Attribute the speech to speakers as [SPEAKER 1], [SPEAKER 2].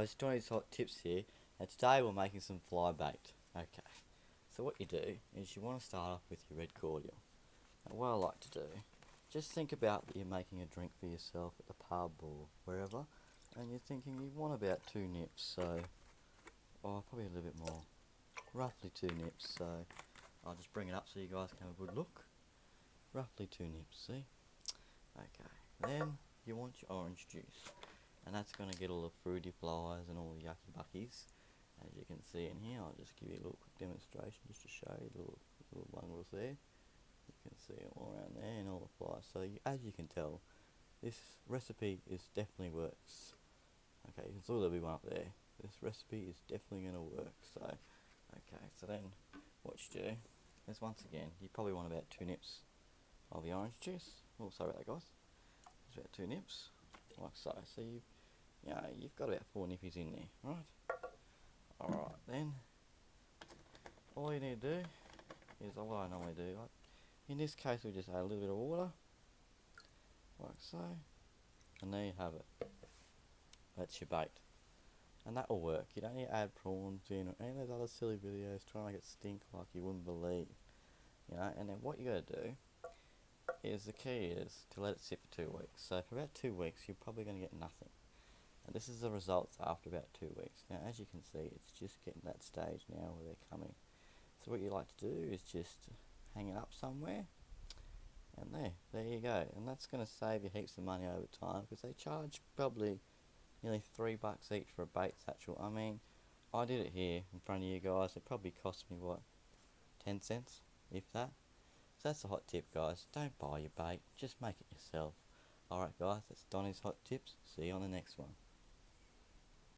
[SPEAKER 1] guys, Johnny's Hot Tips here, and today we're making some fly bait. Okay, so what you do is you want to start off with your red cordial. Now what I like to do, just think about that you're making a drink for yourself at the pub or wherever, and you're thinking you want about 2 nips, so, probably a little bit more, roughly 2 nips, so I'll just bring it up so you guys can have a good look. Roughly 2 nips, see? Okay, then you want your orange juice. And that's going to get all the fruity flies and all the yucky buckies. As you can see in here, I'll just give you a little quick demonstration just to show you the little bungles there. You can see them all around there and all the flies. So as you can tell, this recipe definitely works. Okay, you can see there'll be one up there. This recipe is definitely going to work. So, okay, so then what you do is once again, you probably want about 2 nips of the orange juice. Oh, sorry about that, guys. It's about 2 nips, like so. So you've got about 4 nippies in there, right? Alright, then all you need to do is what I normally do. Like, in this case, we just add a little bit of water, like so, and there you have it. That's your bait, and that will work. You don't need to add prawns in or any of those other silly videos trying to make it stink like you wouldn't believe. And then what you got to do is the key is to let it sit for 2 weeks. So for about 2 weeks, you're probably going to get nothing. And this is the results after about 2 weeks. Now, as you can see, it's just getting that stage now where they're coming. So what you like to do is just hang it up somewhere, and there you go. And that's going to save you heaps of money over time, because they charge probably nearly $3 each for a bait satchel. I mean, I did it here in front of you guys. It probably cost me, what, 10 cents, if that. So that's a hot tip, guys. Don't buy your bait, just make it yourself. Alright guys, that's Donny's Hot Tips. See you on the next one.